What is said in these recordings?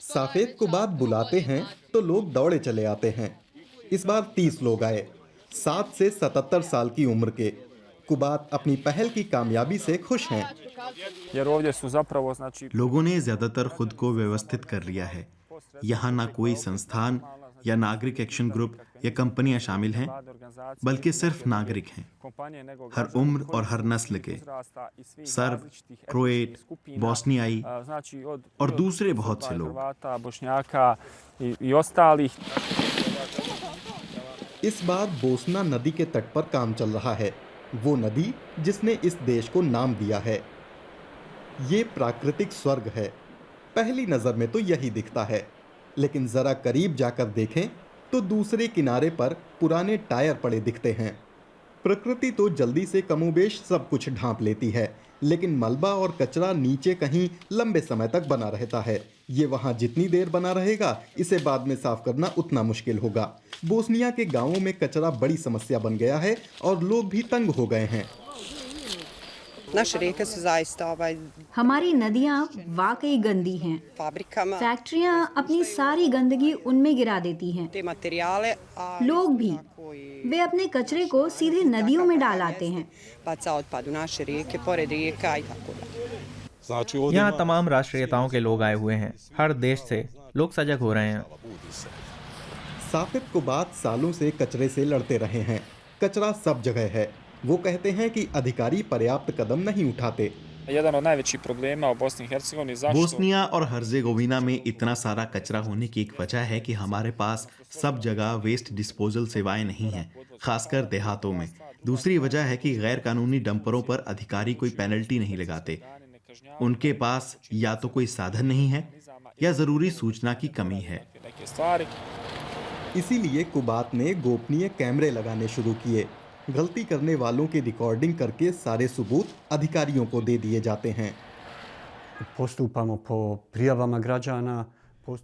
साफेद को बात बुलाते हैं तो लोग दौड़े चले आते हैं। इस बार 30 लोग आए, 7 से 77 साल की उम्र के। कुबात अपनी पहल की कामयाबी से खुश हैं। लोगों ने ज्यादातर खुद को व्यवस्थित कर लिया है। यहाँ ना कोई संस्थान या नागरिक एक्शन ग्रुप या कंपनियां शामिल हैं, बल्कि सिर्फ नागरिक हैं, हर उम्र और हर नस्ल के। सर्ब, क्रोएट, बोस्नियाई और दूसरे बहुत से लोग। इस बार बोस्ना नदी के तट पर काम चल रहा है, वो नदी जिसने इस देश को नाम दिया है। ये प्राकृतिक स्वर्ग है। पहली नज़र में तो यही दिखता है, लेकिन ज़रा करीब जाकर देखें तो दूसरे किनारे पर पुराने टायर पड़े दिखते हैं। प्रकृति तो जल्दी से कमोबेश सब कुछ ढांप लेती है, लेकिन मलबा और कचरा नीचे कहीं लंबे समय तक बना रहता है। ये वहाँ जितनी देर बना रहेगा, इसे बाद में साफ करना उतना मुश्किल होगा। बोस्निया के गांवों में कचरा बड़ी समस्या बन गया है और लोग भी तंग हो गए हैं। हमारी नदियाँ वाकई गंदी हैं। फैक्ट्रियाँ अपनी सारी गंदगी उनमें गिरा देती हैं। लोग भी, वे अपने कचरे को सीधे नदियों में डाल आते हैं। यहाँ तमाम राष्ट्रीयताओं के लोग आए हुए हैं, हर देश से लोग सजग हो रहे हैं। साफिद कुबात सालों से कचरे से लड़ते रहे हैं। कचरा सब जगह है। वो कहते हैं कि अधिकारी पर्याप्त कदम नहीं उठाते। बोस्निया और हर्जेगोविना में इतना सारा कचरा होने की एक वजह है कि हमारे पास सब जगह वेस्ट डिस्पोजल सेवाएं नहीं हैं, खासकर देहातों में। दूसरी वजह है कि गैर कानूनी डंपरों पर अधिकारी कोई पेनल्टी नहीं लगाते। उनके पास या तो कोई साधन नहीं है या जरूरी सूचना की कमी है। इसीलिए कुबात ने गोपनीय कैमरे लगाने शुरू किए। गलती करने वालों की रिकॉर्डिंग करके सारे सबूत अधिकारियों को दे दिए जाते हैं।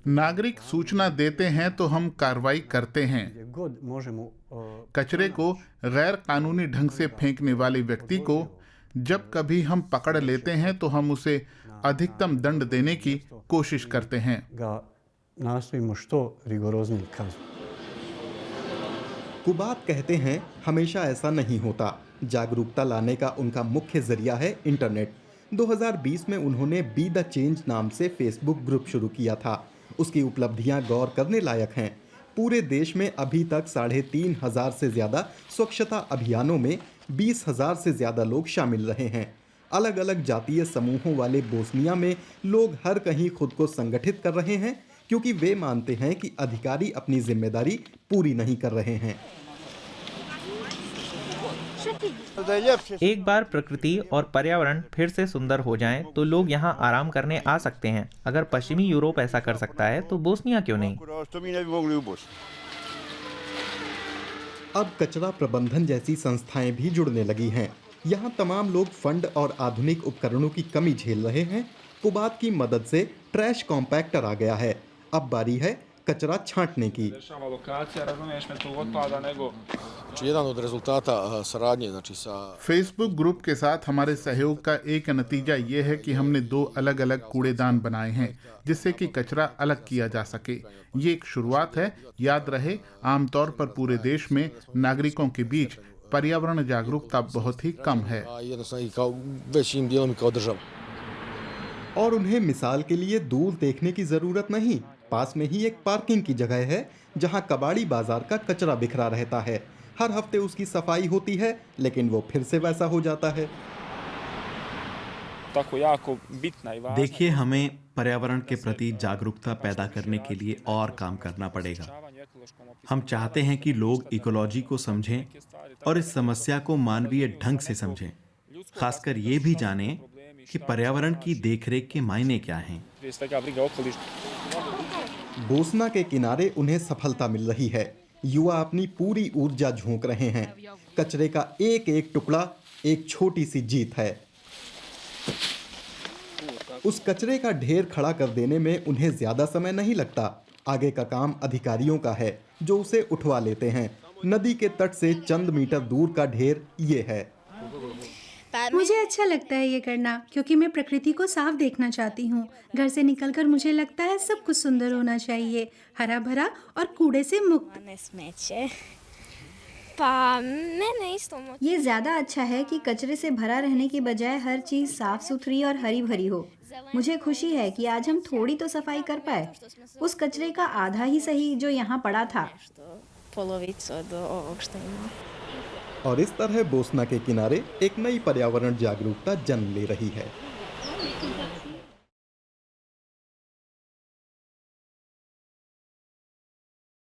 नागरिक सूचना देते हैं तो हम कार्रवाई करते हैं। कचरे को गैर कानूनी ढंग से फेंकने वाले व्यक्ति को जब कभी हम पकड़ लेते हैं तो हम उसे अधिकतम दंड देने की कोशिश करते हैं। कुबात कहते हैं हमेशा ऐसा नहीं होता। जागरूकता लाने का उनका मुख्य जरिया है इंटरनेट। 2020 में उन्होंने बी द चेंज नाम से फेसबुक ग्रुप शुरू किया था। उसकी उपलब्धियां गौर करने लायक हैं। पूरे देश में अभी तक 3,500 से ज़्यादा स्वच्छता अभियानों में 20,000 से ज़्यादा लोग शामिल रहे हैं। अलग अलग जातीय समूहों वाले बोस्निया में लोग हर कहीं खुद को संगठित कर रहे हैं, क्योंकि वे मानते हैं कि अधिकारी अपनी जिम्मेदारी पूरी नहीं कर रहे हैं। एक बार प्रकृति और पर्यावरण फिर से सुंदर हो जाएं, तो लोग यहाँ आराम करने आ सकते हैं। अगर पश्चिमी यूरोप ऐसा कर सकता है, तो बोस्निया क्यों नहीं? अब कचरा प्रबंधन जैसी संस्थाएं भी जुड़ने लगी हैं। यहाँ तमाम लोग फंड और आधुनिक उपकरणों की कमी झेल रहे हैं। कुबात की मदद से ट्रैश कॉम्पैक्टर आ गया है। अब बारी है कचरा छांटने की। फेसबुक ग्रुप के साथ हमारे सहयोग का एक नतीजा ये है कि हमने 2 अलग अलग कूड़ेदान बनाए हैं, जिससे कि कचरा अलग किया जा सके। ये एक शुरुआत है। याद रहे, आमतौर पर पूरे देश में नागरिकों के बीच पर्यावरण जागरूकता बहुत ही कम है। और उन्हें मिसाल के लिए दूर देखने की जरूरत नहीं। पास में ही एक पार्किंग की जगह है, जहां कबाड़ी बाजार का कचरा बिखरा रहता है। हर हफ्ते उसकी सफाई होती है, लेकिन वो फिर से वैसा हो जाता है। देखिए, हमें पर्यावरण के प्रति जागरूकता पैदा करने के लिए और काम करना पड़ेगा। हम चाहते हैं कि लोग इकोलॉजी को समझें और इस समस्या को मानवीय ढंग से समझें। खासकर ये भी जानें कि पर्यावरण की देखरेख के मायने क्या हैं। बोस्ना के किनारे उन्हें सफलता मिल रही है। युवा अपनी पूरी ऊर्जा झोंक रहे हैं। कचरे का एक एक टुकड़ा एक छोटी सी जीत है। उस कचरे का ढेर खड़ा कर देने में उन्हें ज्यादा समय नहीं लगता। आगे का काम अधिकारियों का है, जो उसे उठवा लेते हैं। नदी के तट से चंद मीटर दूर का ढेर ये है। मुझे अच्छा लगता है ये करना क्योंकि मैं प्रकृति को साफ देखना चाहती हूँ। घर से निकलकर मुझे लगता है सब कुछ सुंदर होना चाहिए, हरा भरा और कूड़े से मुक्त। ये ज़्यादा अच्छा है कि कचरे से भरा रहने की बजाय हर चीज़ साफ सुथरी और हरी भरी हो। मुझे खुशी है कि आज हम थोड़ी तो सफाई कर पाए, उस कचरे का आधा ही सही जो यहाँ पड़ा था। और इस तरह बोस्ना के किनारे एक नई पर्यावरण जागरूकता जन्म ले रही है।